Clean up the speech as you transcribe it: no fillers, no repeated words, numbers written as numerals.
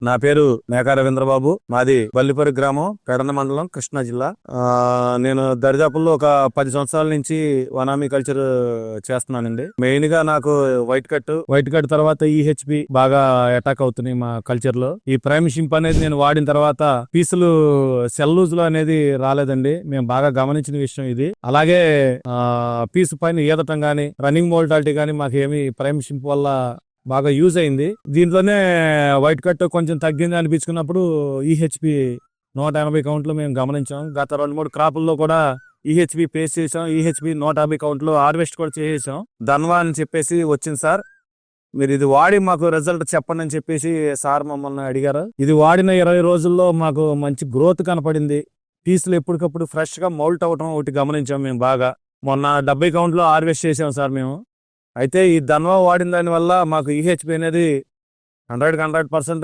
నా పేరు మేకా రవీంద్రబాబు. మాది బల్లిపరి గ్రామం, పెడన మండలం, కృష్ణా జిల్లా. నేను దరిదాపుల్లో ఒక 10 సంవత్సరాల నుంచి వనామీ కల్చర్ చేస్తున్నానండి. మెయిన్ గా నాకు వైట్ కట్ తర్వాత ఈహెచ్పి బాగా అటాక్ అవుతున్నాయి మా కల్చర్ లో. ఈ ప్రైమ్ షింప్ అనేది నేను వాడిన తర్వాత పీసులు సెల్లూజ్ లో అనేది రాలేదండి. మేము బాగా గమనించిన విషయం ఇది. అలాగే పీసు పైన ఈదటం గానీ, రన్నింగ్ మోల్టాలిటీ గానీ మాకు ఏమి ప్రైమ్ షింప్ వల్ల బాగా యూజ్ అయింది. దీంట్లోనే వైట్ కట్ కొంచెం తగ్గింది అనిపించుకున్నప్పుడు ఈహెచ్పి 180 కౌంట్లు మేము గమనించాం. గత 2-3 క్రాపుల్లో కూడా ఈహెచ్పి పేస్ చేసాం. ఈహెచ్పి 150 కౌంట్లు హార్వెస్ట్ కూడా చేసేసాం. ధన్వా అని చెప్పేసి వచ్చింది సార్. మీరు ఇది వాడి మాకు రిజల్ట్ చెప్పండి అని చెప్పేసి సార్ మమ్మల్ని అడిగారు. ఇది వాడిన 20 రోజుల్లో మాకు మంచి గ్రోత్ కనపడింది. పీసులు ఎప్పటికప్పుడు ఫ్రెష్ గా మౌల్ట్ అవటం ఒకటి గమనించాం మేము బాగా. మొన్న 70 కౌంట్లో హార్వెస్ట్ చేసాం సార్ మేము. అయితే ఈ ధన్వా వాడిన దాని వల్ల మాకు ఈహెచ్పి అనేది 100%